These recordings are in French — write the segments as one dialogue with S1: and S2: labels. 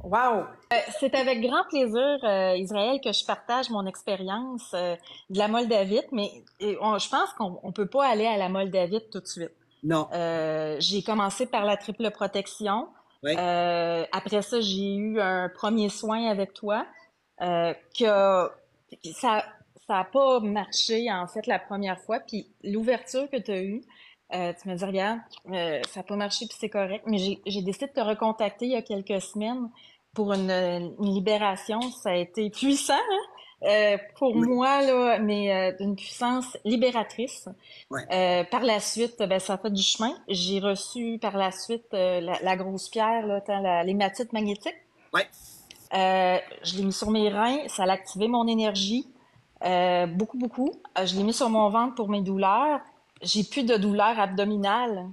S1: Wow! C'est avec grand plaisir, Israël, que je partage mon expérience de la Moldavite, mais je pense qu'on peut pas aller à la Moldavite tout de suite.
S2: Non.
S1: J'ai commencé par la triple protection.
S2: Oui.
S1: Après ça, j'ai eu un premier soin avec toi que ça ça a pas marché en fait la première fois. Puis l'ouverture que tu as eue, tu m'as dit regarde, ça a pas marché puis c'est correct. Mais j'ai décidé de te recontacter il y a quelques semaines pour une libération. Ça a été puissant hein, pour
S2: Oui.
S1: moi là, mais d'une puissance libératrice.
S2: Oui.
S1: Par la suite, ben, ça a fait du chemin. J'ai reçu par la suite la grosse pierre, là, l'hématite magnétique.
S2: Oui.
S1: Je l'ai mis sur mes reins, ça a activé mon énergie, beaucoup, beaucoup. Je l'ai mis sur mon ventre pour mes douleurs. J'ai plus de douleurs abdominales.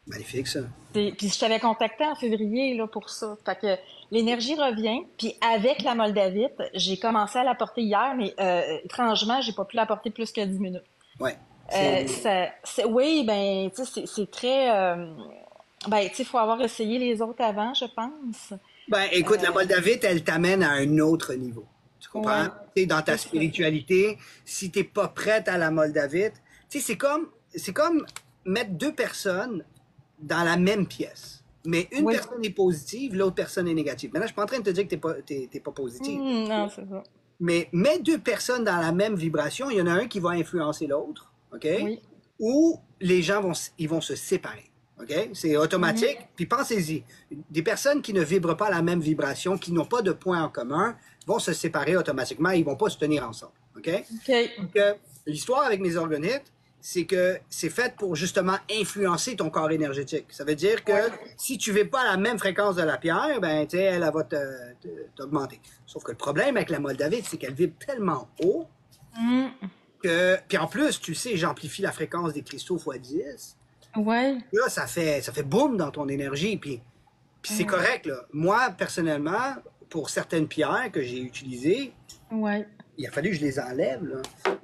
S2: Magnifique, ça.
S1: Puis je t'avais contacté en février là, pour ça. Fait que l'énergie revient. Puis avec la Moldavite, j'ai commencé à la porter hier, mais étrangement, j'ai pas pu la porter plus que 10 minutes.
S2: Oui. C'est...
S1: Oui, ben, tu sais, c'est très... ben, tu sais, faut avoir essayé les autres avant, je pense.
S2: Ben, écoute, la
S1: Euh,
S2: Moldavite, elle t'amène à un autre niveau. Tu comprends?
S1: ouais,
S2: Tu sais, dans ta
S1: c'est ça.
S2: spiritualité, si t'es pas prête à la Moldavite, tu sais, c'est comme mettre deux personnes dans la même pièce. Mais une
S1: Oui.
S2: personne est positive, l'autre personne est négative. Maintenant, je suis pas en train de te dire que t'es pas positive.
S1: Non, c'est ça.
S2: Mais mets deux personnes dans la même vibration, il y en a un qui va influencer l'autre, OK?
S1: Oui.
S2: Ou les gens ils vont se séparer, OK? C'est
S1: Mhm.
S2: automatique. Puis pensez-y, des personnes qui ne vibrent pas la même vibration, qui n'ont pas de points en commun, vont se séparer automatiquement, ils vont pas se tenir ensemble, OK?
S1: OK.
S2: Donc, l'histoire avec mes orgonites, c'est que c'est fait pour justement influencer ton corps énergétique. Ça veut dire que
S1: Ouais.
S2: si tu ne vis pas à la même fréquence de la pierre, ben, tu sais, elle va t'augmenter. Sauf que le problème avec la moldavite, c'est qu'elle vibre tellement haut
S1: Mm.
S2: que, puis en plus, tu sais, j'amplifie la fréquence des cristaux fois 10.
S1: Ouais.
S2: Là, ça fait boum dans ton énergie, puis c'est
S1: Mm.
S2: correct, là. Moi, personnellement, pour certaines pierres que j'ai utilisées,
S1: Ouais.
S2: il a fallu que je les enlève, là.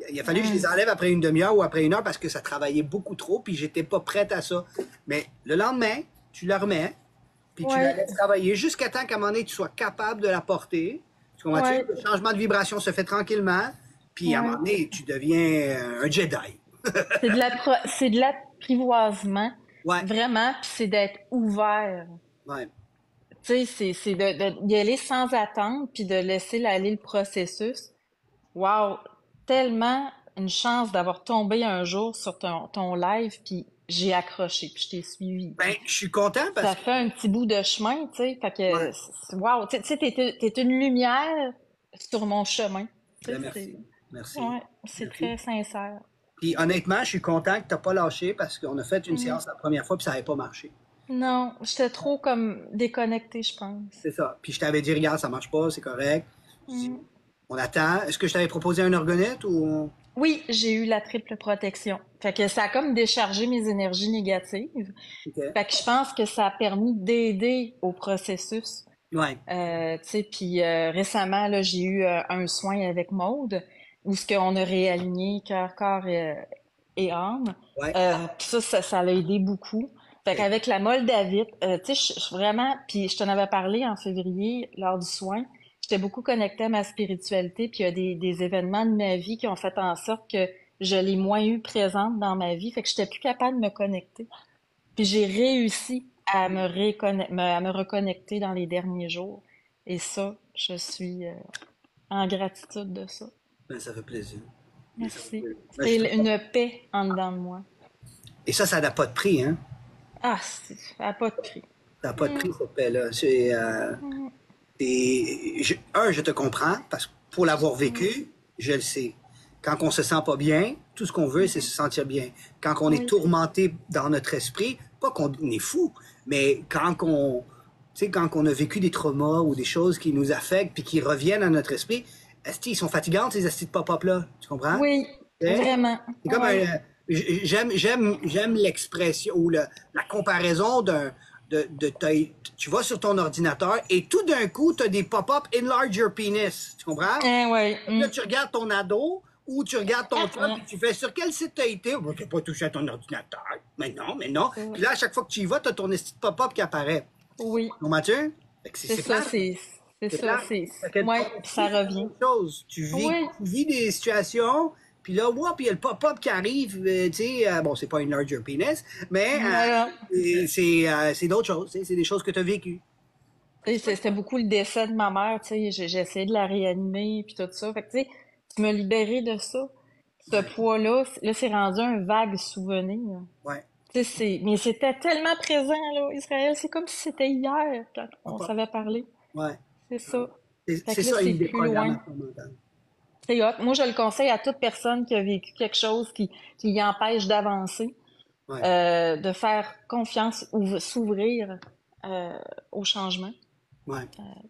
S2: Il a fallu que je les
S1: Mm.
S2: enlève après une demi-heure ou après une heure parce que ça travaillait beaucoup trop, puis j'étais pas prête à ça. Mais le lendemain, tu la remets, puis tu la
S1: Ouais.
S2: laisses travailler jusqu'à temps qu'à un moment donné, tu sois capable de la porter. Tu comprends-tu?
S1: Ouais.
S2: Le changement de vibration se fait tranquillement, puis à un moment
S1: Ouais.
S2: donné, tu deviens un Jedi.
S1: C'est de l'apprivoisement,
S2: Ouais,
S1: vraiment, puis c'est d'être ouvert.
S2: ouais.
S1: Tu sais, c'est d'y aller sans attendre, puis de laisser aller le processus. Wow! Tellement une chance d'avoir tombé un jour sur ton live, puis j'ai accroché, puis je t'ai suivi.
S2: Ben,
S1: Puis
S2: je suis content parce
S1: ça
S2: que...
S1: fait un petit bout de chemin, tu sais. Fait que,
S2: Ouais,
S1: wow! Tu sais, t'es une lumière sur mon chemin. Tu
S2: ben
S1: sais,
S2: merci. Merci.
S1: ouais, c'est
S2: Merci.
S1: très sincère.
S2: Puis honnêtement, je suis content que tu n'as pas lâché parce qu'on a fait une
S1: Mm.
S2: séance la première fois, puis ça n'avait pas marché.
S1: Non, j'étais trop comme déconnectée, je pense.
S2: C'est ça. Puis je t'avais dit, regarde, ça marche pas, c'est correct.
S1: Mm.
S2: On attend. Est-ce que je t'avais proposé un orgonite ou...
S1: Oui, j'ai eu la triple protection. Fait que ça a comme déchargé mes énergies négatives.
S2: OK.
S1: Fait que je pense que ça a permis d'aider au processus.
S2: Ouais.
S1: Tu sais, puis récemment, là, j'ai eu un soin avec Maude où ce qu'on a réaligné cœur, corps et âme.
S2: Ouais.
S1: Puis ça l'a aidé beaucoup. Fait
S2: OK.
S1: qu'avec la Moldavite, tu sais, vraiment, puis je t'en avais parlé en février lors du soin, j'étais beaucoup connectée à ma spiritualité, puis il y a des événements de ma vie qui ont fait en sorte que je l'ai moins eu présente dans ma vie, fait que j'étais plus capable de me connecter. Puis j'ai réussi à à me reconnecter dans les derniers jours. Et ça, je suis en gratitude de ça.
S2: Ben, ça fait plaisir. Ben, ça fait
S1: Merci.
S2: plaisir. Ben, je suis
S1: C'est
S2: très content.
S1: une paix en dedans de moi.
S2: Et ça n'a pas de prix, hein?
S1: Ah, ça n'a pas de prix.
S2: Ça n'a pas de
S1: Mm,
S2: prix, cette paix-là. C'est...
S1: mm,
S2: je te comprends, parce que pour l'avoir
S1: mm.
S2: vécu, je le sais. Quand on se sent pas bien, tout ce qu'on veut, c'est se sentir bien. Quand on est
S1: Oui,
S2: tourmenté dans notre esprit, pas qu'on est fou, mais tu sais, quand on a vécu des traumas ou des choses qui nous affectent puis qui reviennent à notre esprit, esti, ils sont fatigants, ces estis de pop-up-là. Tu comprends?
S1: oui,
S2: Hein?
S1: vraiment.
S2: C'est comme
S1: Oui,
S2: j'aime l'expression ou la comparaison tu vas sur ton ordinateur et tout d'un coup, tu as des pop-up enlarge your penis. Tu comprends?
S1: oui.
S2: Là, tu regardes ton ado ou tu regardes ton job
S1: Mm.
S2: et tu fais sur quel site tu as été? Tu n'as pas touché à ton ordinateur. Mais non, mais non.
S1: C'est
S2: Puis
S1: vrai.
S2: là, à chaque fois que tu y vas, tu as ton petit pop-up qui apparaît.
S1: Oui,
S2: Non, Mathieu? Fait que
S1: C'est
S2: c'est
S1: ça,
S2: plate.
S1: c'est
S2: C'est
S1: ça,
S2: plate.
S1: c'est,
S2: Fait que
S1: ouais,
S2: toi
S1: puis
S2: aussi,
S1: ça
S2: c'est la
S1: revient.
S2: même chose.
S1: Oui,
S2: Tu vis des situations, puis là, ouais, puis il y a le pop-up qui arrive, tu sais, bon, c'est pas une larger penis, mais
S1: voilà.
S2: c'est d'autres choses, tu sais, c'est des choses que tu as vécues. Fait que
S1: Et
S2: c'est pas
S1: c'était beaucoup le décès de ma mère, tu sais, j'ai essayé de la réanimer, puis tout ça. Fait que, tu sais, tu m'as libéré de ça. Ce
S2: ouais,
S1: poids-là, là, c'est rendu un vague souvenir.
S2: ouais.
S1: Tu sais, mais c'était tellement présent, là, Israël. C'est comme si c'était hier, quand on
S2: Pop-up.
S1: s'avait parlé.
S2: Ouais.
S1: C'est ça. Fait
S2: C'est
S1: que là,
S2: ça
S1: c'est
S2: une
S1: plus loin.
S2: déprogrammation mentale.
S1: C'est hot. Moi, je le conseille à toute personne qui a vécu quelque chose qui l'y empêche d'avancer,
S2: Ouais.
S1: de faire confiance ou s'ouvrir euh, au changement.
S2: Ouais.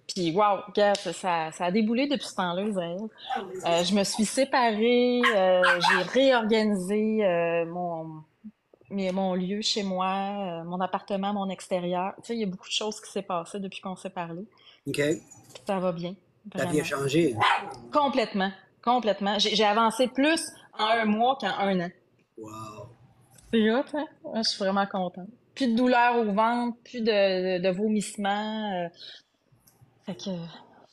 S1: Puis, wow, regarde, ça a déboulé depuis ce temps-là, Israël. Je me suis séparée, j'ai réorganisé mon lieu chez moi, mon appartement, mon extérieur. Tu sais, il y a beaucoup de choses qui s'est passé depuis qu'on s'est parlé.
S2: OK.
S1: Puis ça va bien,
S2: Ta vie a
S1: vraiment.
S2: changé.
S1: Complètement, complètement. J'ai avancé plus en un mois qu'en un an.
S2: Wow.
S1: C'est hot, hein? Ouais, je suis vraiment contente. Plus de douleur au ventre, plus de vomissements. Fait que,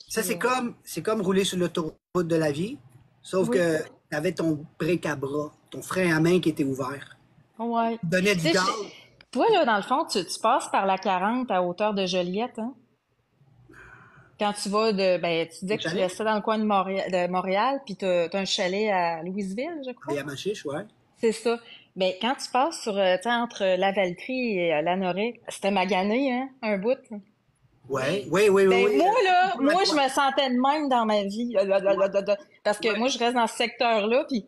S2: Ça,
S1: puis,
S2: c'est comme rouler sur l'autoroute de la vie, sauf
S1: oui,
S2: que tu avais ton break à bras, ton frein à main qui était ouvert.
S1: ouais.
S2: Tu donnais du
S1: Tu sais,
S2: gaz.
S1: toi, là, dans le fond, tu passes par la 40 à hauteur de Joliette, hein? Quand tu vas ben, tu disais
S2: Au
S1: que tu
S2: chalet,
S1: restais dans le coin de Montréal, puis t'as un chalet à Louisville, je
S2: à
S1: crois.
S2: Yamachiche, ouais.
S1: C'est ça. Ben, quand tu passes tu sais, entre Lavaltrie et Lanoret, c'était magané, hein, un bout.
S2: Ouais, oui, oui, oui,
S1: Ben,
S2: oui.
S1: moi, là,
S2: À
S1: moi, je
S2: droite.
S1: me sentais de même dans ma vie. Parce que
S2: Ouais.
S1: moi, je reste dans ce secteur-là, puis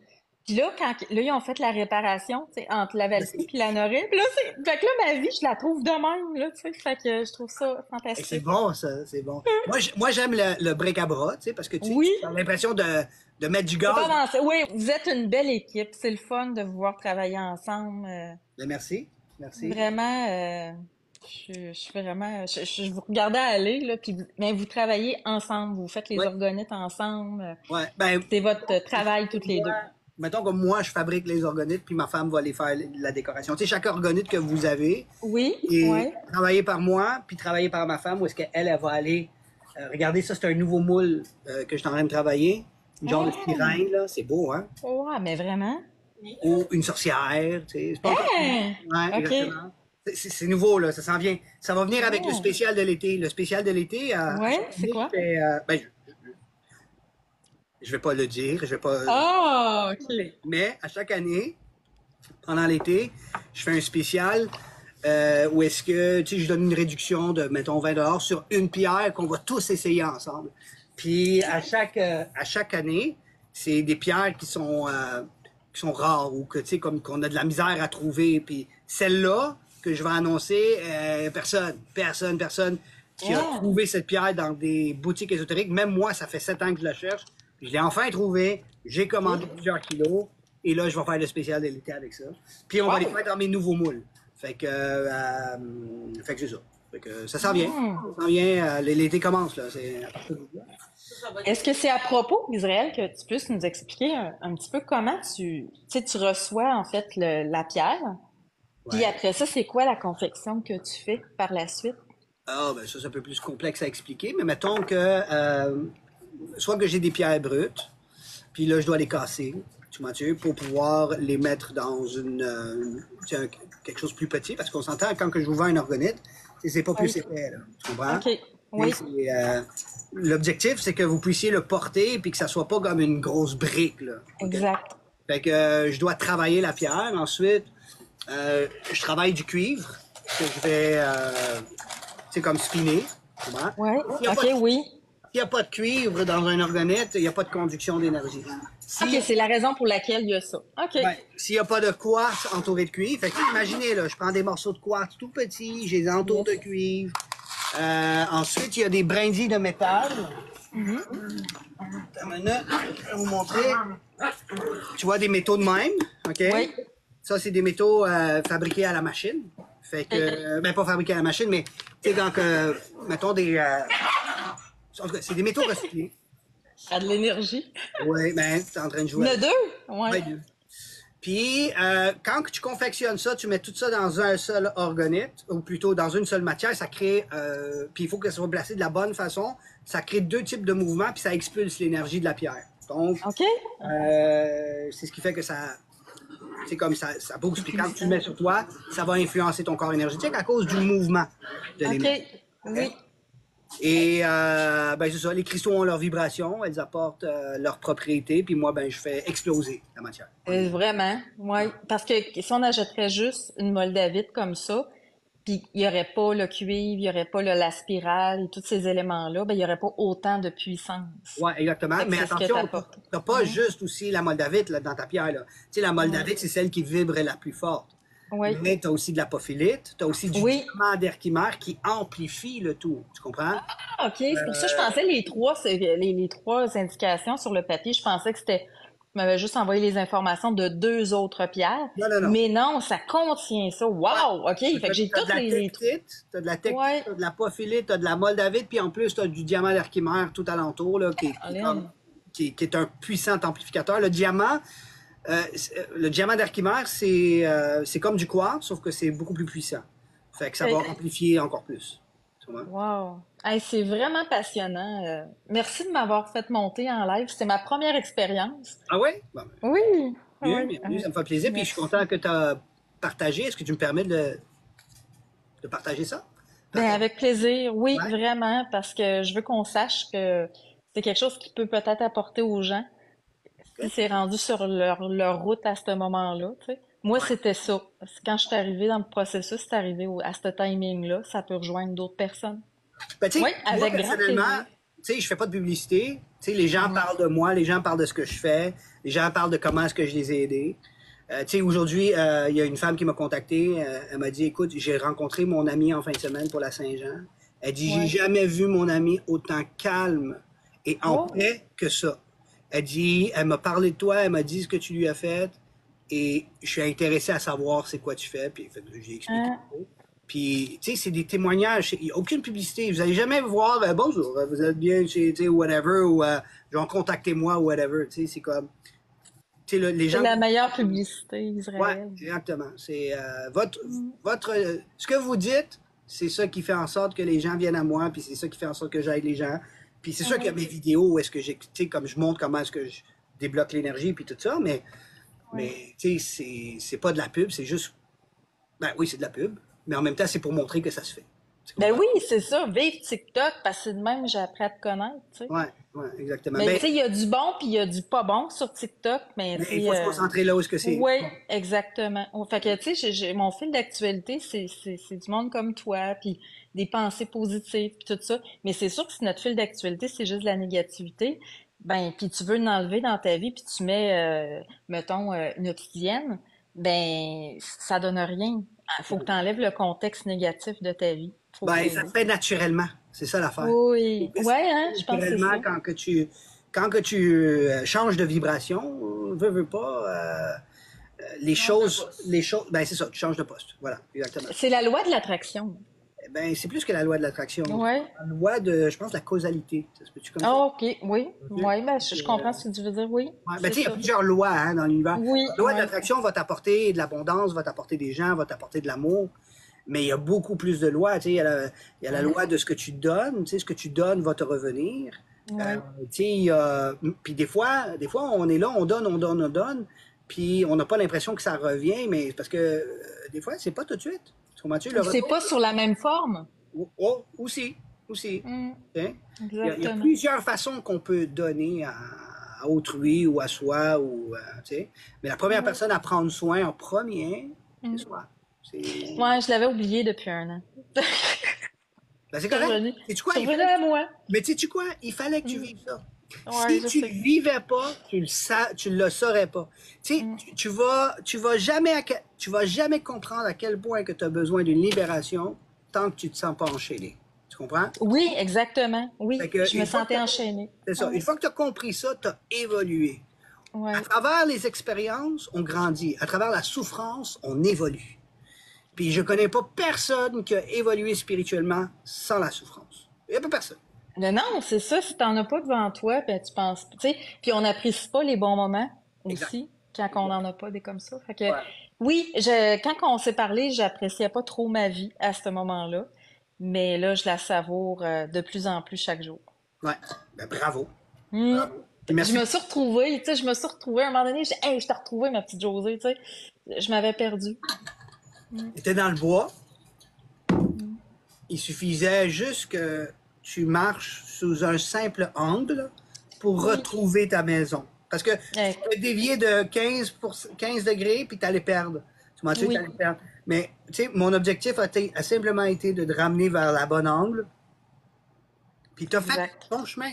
S1: là, là, ils ont fait la réparation, tu sais, entre Lavaltrie puis Lanoret, puis là, fait que là, ma vie, je la trouve de même, là, tu sais, fait que je trouve ça
S2: Et c'est
S1: fantastique.
S2: bon, ça, c'est bon. Moi j'aime le break à bras, tu sais, parce que
S1: Oui,
S2: tu as l'impression de mettre du
S1: tu peux
S2: gaz.
S1: avancer. Oui, vous êtes une belle équipe. C'est le fun de vous voir travailler ensemble.
S2: Ben, merci, merci.
S1: Vraiment, je suis vraiment, je vous regardais aller, là, puis mais vous travaillez ensemble, vous faites les
S2: Ouais,
S1: orgonettes ensemble,
S2: ouais. Ben,
S1: c'est votre travail toutes les
S2: moi,
S1: deux.
S2: mettons que moi, je fabrique les orgonites, puis ma femme va les faire la décoration. Tu sais, chaque orgonite que vous avez
S1: Oui,
S2: est
S1: ouais.
S2: travaillé par moi, puis travaillé par ma femme, où est-ce qu'elle, elle va aller. Regardez, ça, c'est un nouveau moule que je suis en train de travailler. Une genre de
S1: Ah,
S2: sirène, là. C'est beau, hein?
S1: ouais, mais vraiment.
S2: Ou une sorcière, tu sais. C'est pas encore fini.
S1: Hein?
S2: Ouais,
S1: OK.
S2: exactement. C'est nouveau, là. Ça s'en vient. Ça va venir avec le
S1: Oh.
S2: spécial de l'été. Le spécial de l'été, à
S1: Ouais,
S2: chaque
S1: c'est
S2: année,
S1: quoi?
S2: ben, je vais pas le dire, je vais pas.
S1: Ah, OK.
S2: Mais à chaque année, pendant l'été, je fais un spécial où est-ce que, tu sais, je donne une réduction de, mettons, 20 $ sur une pierre qu'on va tous essayer ensemble. Puis à chaque année, c'est des pierres qui sont rares ou que, tu sais, comme qu'on a de la misère à trouver. Puis celle-là que je vais annoncer, personne qui a
S1: Ah.
S2: trouvé cette pierre dans des boutiques ésotériques. Même moi, ça fait 7 ans que je la cherche. Je l'ai enfin trouvée. J'ai commandé plusieurs kilos. Et là, je vais faire le spécial de l'été avec ça. Puis on va les
S1: Wow.
S2: faire dans mes nouveaux moules. Fait que c'est ça. Fait que ça s'en vient.
S1: Hmm.
S2: Ça s'en vient. L'été commence, là. C'est à partir de là.
S1: Est-ce que c'est à propos, Israël, que tu puisses nous expliquer un petit peu comment tu sais, tu reçois, en fait, la pierre? Puis
S2: Ouais.
S1: après ça, c'est quoi la confection que tu fais par la suite?
S2: Ah, ben ça, c'est un peu plus complexe à expliquer. Mais mettons que, soit que j'ai des pierres brutes, puis là, je dois les casser, tu Mathieu, pour pouvoir les mettre dans tu sais, quelque chose de plus petit. Parce qu'on s'entend, quand que je vous vends un orgonite, c'est pas plus
S1: Oui.
S2: épais, là. Tu comprends?
S1: OK.
S2: Et
S1: Oui.
S2: l'objectif, c'est que vous puissiez le porter puis que ça soit pas comme une grosse brique, là. OK?
S1: Exact.
S2: Fait que je dois travailler la pierre. Ensuite, je travaille du cuivre que je vais, tu sais, comme spinner. Tu comprends?
S1: Ouais.
S2: S'il
S1: OK, oui.
S2: n'y a pas de cuivre dans un orgonite, il n'y a pas de conduction d'énergie.
S1: OK,
S2: Si,
S1: c'est la raison pour laquelle il y a ça. OK.
S2: ben, s'il n'y a pas de quartz entouré de cuivre, fait que imaginez, là, je prends des morceaux de quartz tout petits, je les entoure de
S1: Yes.
S2: cuivre. Ensuite, il y a des brindilles de métal. Attends une minute, je vais vous montrer. Tu vois des métaux de même, OK?
S1: Oui.
S2: Ça, c'est des métaux fabriqués à la machine. Fait que, ben pas fabriqués à la machine, mais tu sais, quand mettons des. En tout cas, c'est des métaux recyclés.
S1: Ça a de l'énergie.
S2: Oui, ben, tu es en train de
S1: Il
S2: jouer
S1: y en a
S2: avec.
S1: deux? Ouais.
S2: Ouais, deux. Puis, quand tu confectionnes ça, tu mets tout ça dans un seul organite, ou plutôt dans une seule matière, ça crée, puis il faut que ça soit placé de la bonne façon, ça crée deux types de mouvements, puis ça expulse l'énergie de la pierre. Donc,
S1: OK?
S2: c'est ce qui fait que c'est comme ça bouge. Puis quand tu le mets sur toi, ça va influencer ton corps énergétique à cause du mouvement de
S1: OK.
S2: l'énergie.
S1: Oui.
S2: Et ben c'est ça, les cristaux ont leur vibration, elles apportent leurs propriétés, puis moi, ben je fais exploser la matière.
S1: Vraiment, oui. Parce que si on achèterait juste une moldavite comme ça, puis il n'y aurait pas le cuivre, il n'y aurait pas la spirale et tous ces éléments-là, ben il n'y aurait pas autant de puissance.
S2: Ouais, exactement.
S1: Fait que
S2: Mais
S1: c'est ce que
S2: attention,
S1: t'apportes.
S2: t'as pas juste aussi la moldavite là, dans ta pierre. Là. Tu sais, la
S1: Oui.
S2: moldavite, c'est celle qui vibre la plus forte.
S1: Oui.
S2: Mais tu as aussi de la pophylite, tu as aussi du
S1: Oui.
S2: diamant d'Herkimer qui amplifie le tout. Tu comprends?
S1: Ah, OK. C'est pour ça que je pensais les trois indications sur le papier, je pensais que c'était, tu m'avais juste envoyé les informations de deux autres pierres.
S2: Non, non, non.
S1: Mais non, ça contient ça.
S2: Ouais.
S1: Wow! OK. Fait que j'ai
S2: T'as de
S1: toutes
S2: la
S1: les
S2: tektite, t'as de la tektite,
S1: Ouais.
S2: t'as de la pophylite, t'as de la moldavite, puis en plus, t'as du diamant d'Herkimer tout alentour, là,
S1: Colin.
S2: qui est un puissant amplificateur. Le diamant d'Herkimer, c'est comme du quartz, sauf que c'est beaucoup plus puissant. Fait que ça va
S1: Euh,
S2: amplifier encore plus. Tu vois?
S1: Wow. Hey, c'est vraiment passionnant. Merci de m'avoir fait monter en live. C'était ma première expérience.
S2: Ah ouais? Bon, ben,
S1: Oui.
S2: bienvenue,
S1: Oui.
S2: bienvenue, ça me fait plaisir. Puis je suis
S1: Merci.
S2: content que tu as partagé. Est-ce que tu me permets de partager ça?
S1: Ben,
S2: Partager?
S1: avec plaisir. Oui,
S2: Ouais.
S1: vraiment, parce que je veux qu'on sache que c'est quelque chose qui peut peut-être apporter aux gens si
S2: OK.
S1: c'est rendu sur leur route à ce moment-là, tu sais. Moi,
S2: Ouais.
S1: c'était ça. Quand je suis arrivée dans le processus, c'est arrivé à ce timing-là. Ça peut rejoindre d'autres personnes.
S2: Ben, tu
S1: Oui,
S2: sais, moi,
S1: avec grand
S2: personnellement,
S1: plaisir.
S2: tu sais, je fais pas de publicité. Tu sais, les gens
S1: Mhm.
S2: parlent de moi, les gens parlent de ce que je fais, les gens parlent de comment est-ce que je les ai aidés. Tu sais, aujourd'hui, il y a une femme qui m'a contacté. Elle m'a dit, écoute, j'ai rencontré mon ami en fin de semaine pour la Saint-Jean. Elle dit, j'ai
S1: Ouais.
S2: jamais vu mon ami autant calme et en
S1: Oh.
S2: paix que ça. Elle dit, elle m'a parlé de toi, elle m'a dit ce que tu lui as fait et je suis intéressé à savoir c'est quoi tu fais. Puis fait que j'ai expliqué.
S1: Hein?
S2: Puis, tu sais, c'est des témoignages. Il n'y a aucune publicité. Vous n'allez jamais voir, bonjour, vous êtes bien chez, tu sais, whatever, ou genre, contactez-moi, ou whatever. Tu sais, c'est comme, tu sais, les
S1: C'est
S2: gens.
S1: la meilleure publicité,
S2: Ouais,
S1: Israël.
S2: exactement. C'est
S1: Mm.
S2: ce que vous dites, c'est ça qui fait en sorte que les gens viennent à moi, puis c'est ça qui fait en sorte que j'aide les gens. Puis c'est sûr qu'il y a
S1: Oui,
S2: mes vidéos où est-ce que j'ai, tu sais, comme je montre comment est-ce que je débloque l'énergie, puis tout ça,
S1: oui.
S2: tu sais, c'est pas de la pub, c'est juste, ben oui, c'est de la pub, mais en même temps, c'est pour montrer que ça se fait. Tu
S1: Ben
S2: comprends?
S1: oui, c'est ça. Vive TikTok, parce que c'est de même que j'ai appris à te connaître, tu sais.
S2: Ouais, ouais, exactement.
S1: Mais tu sais, il y a du bon puis il y a du pas bon sur TikTok, mais
S2: Mais
S1: tu
S2: il
S1: sais,
S2: faut se concentrer là où est-ce que c'est.
S1: oui, exactement. Fait que tu sais, mon fil d'actualité, c'est du monde comme toi, puis des pensées positives, puis tout ça. Mais c'est sûr que si notre fil d'actualité, c'est juste de la négativité, ben, puis tu veux l'enlever dans ta vie, puis tu mets, mettons, une obsidienne, ben, ça donne rien. Il faut que tu enlèves le contexte négatif de ta vie. Faut
S2: Ben, ça
S1: t'aider.
S2: se fait naturellement. C'est ça l'affaire.
S1: Oui.
S2: Ça se
S1: Ouais, hein,
S2: fait
S1: je pense que c'est
S2: naturellement
S1: ça.
S2: quand que tu changes de vibration, veux pas, les choses, ben c'est ça, tu changes de poste. Voilà, exactement.
S1: C'est la loi de l'attraction.
S2: Eh ben, c'est plus que la loi de l'attraction.
S1: Ouais.
S2: La loi de, je pense, la causalité. Ça se peut-tu comme ça?
S1: Ah, OK. Oui.
S2: Ok.
S1: Oui, ben, je comprends ce que tu veux dire. Oui,
S2: Ouais, ben,
S1: c'est
S2: tu sais, il y a
S1: ça.
S2: plusieurs lois hein, dans l'univers.
S1: Oui,
S2: La loi de
S1: oui.
S2: l'attraction va t'apporter de l'abondance, va t'apporter des gens, va t'apporter de l'amour. Mais il y a beaucoup plus de lois. Tu sais, il y a la
S1: Mm.
S2: loi de ce que tu donnes. Tu sais, ce que tu donnes va te revenir. Euh,
S1: Oui.
S2: tu sais, puis des fois, on est là, on donne, on donne, on donne. Puis on n'a pas l'impression que ça revient, mais parce que des fois, c'est pas tout de suite. Tu comprends-tu le
S1: Ou c'est
S2: retour?
S1: pas sur la même forme.
S2: Oh, aussi, aussi.
S1: Mm.
S2: Hein? Il y a
S1: Exactement.
S2: plusieurs façons qu'on peut donner à autrui ou à soi. Tu sais. Mais la première
S1: Oui.
S2: personne à prendre soin en premier, c'est
S1: Mm.
S2: soi. C'est
S1: Ouais, je l'avais oublié depuis un an.
S2: ben, c'est
S1: C'est
S2: correct.
S1: revenu.
S2: Sais-tu quoi?
S1: C'est
S2: Il
S1: revenu
S2: fallait que
S1: à moi.
S2: Mais sais-tu quoi? Il fallait que tu
S1: Mm.
S2: vives ça.
S1: Ouais,
S2: Si
S1: je
S2: tu le
S1: sais.
S2: vivais pas, tu le saurais pas. Tu sais,
S1: Mm.
S2: tu vas jamais, tu vas jamais comprendre à quel point que tu as besoin d'une libération tant que tu te sens pas enchaîné. Tu comprends?
S1: Oui, exactement.
S2: Fait
S1: Oui,
S2: que,
S1: je me
S2: une fois que
S1: sentais
S2: t'as-
S1: enchaînée.
S2: c'est ça. Une
S1: Ouais.
S2: fois que tu as compris ça, tu as évolué. À
S1: Ouais.
S2: travers les expériences, on grandit. À travers la souffrance, on évolue. Puis je connais pas personne qui a évolué spirituellement sans la souffrance. Il n'y a pas personne.
S1: Mais non, c'est ça. Si t'en as pas devant toi, ben tu penses, tu sais. Puis on n'apprécie pas les bons moments
S2: Exact.
S1: aussi. quand on n'en a pas des comme ça. Fait que,
S2: Ouais.
S1: oui, quand on s'est parlé, j'appréciais pas trop ma vie à ce moment-là, mais là, je la savoure de plus en plus chaque jour.
S2: Ouais. Ben, bravo.
S1: Hmm.
S2: Bravo. Puis
S1: Je
S2: merci.
S1: me suis retrouvée, tu sais, je me suis retrouvée à un moment donné, hey, je t'ai retrouvée, ma petite Josée, tu sais. Je m'avais perdue. Hmm.
S2: Tu étais dans le bois.
S1: Hmm.
S2: Il suffisait juste que tu marches sous un simple angle pour
S1: Oui.
S2: retrouver ta maison. Parce que tu
S1: Eh,
S2: pourrais dévier de 15 degrés, puis tu allais perdre. Tu m'as dit que tu
S1: oui.
S2: allais perdre. Mais, tu sais, mon objectif a simplement été de te ramener vers la bonne angle, puis tu as fait
S1: Exact.
S2: ton chemin.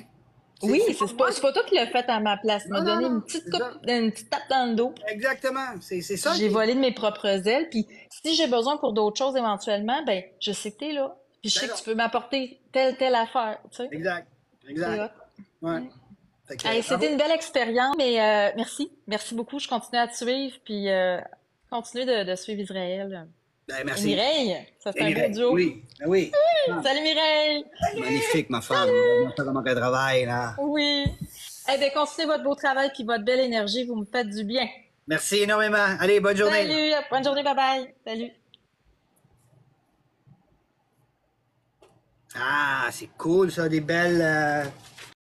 S1: Oui,
S2: C'est pas moi.
S1: c'est pas toi qui l'as fait à ma place.
S2: Non,
S1: M'a
S2: non,
S1: donné
S2: non. C'est ça.
S1: une petite tape dans le dos.
S2: Exactement. C'est ça
S1: J'ai
S2: qui est.
S1: volé de mes propres ailes. Puis si j'ai besoin pour d'autres choses éventuellement, ben je sais que t'es là. Puis je
S2: Ben
S1: sais que
S2: non.
S1: tu peux m'apporter telle affaire. Tu sais,
S2: Exact.
S1: c'est
S2: Exact.
S1: hot.
S2: Ouais.
S1: Mm.
S2: Fait que,
S1: Hey, c'était
S2: bravo.
S1: une belle expérience, mais merci. Merci beaucoup. Je continue à te suivre. Puis continue de suivre Israël.
S2: Ben,
S1: Et
S2: merci.
S1: Mireille, ça fait
S2: Et
S1: un beau
S2: Mireille.
S1: duo.
S2: Oui. Ben oui. Ah,
S1: Salut Mireille!
S2: magnifique, ma femme.
S1: Salut!
S2: Ma femme, comment elle travaille, là.
S1: Oui. Eh bien, continuez votre beau travail puis votre belle énergie. Vous me faites du bien.
S2: Merci énormément. Allez, bonne journée.
S1: Salut! Bonne journée, bye bye! Salut!
S2: Ah, c'est cool, ça, des belles.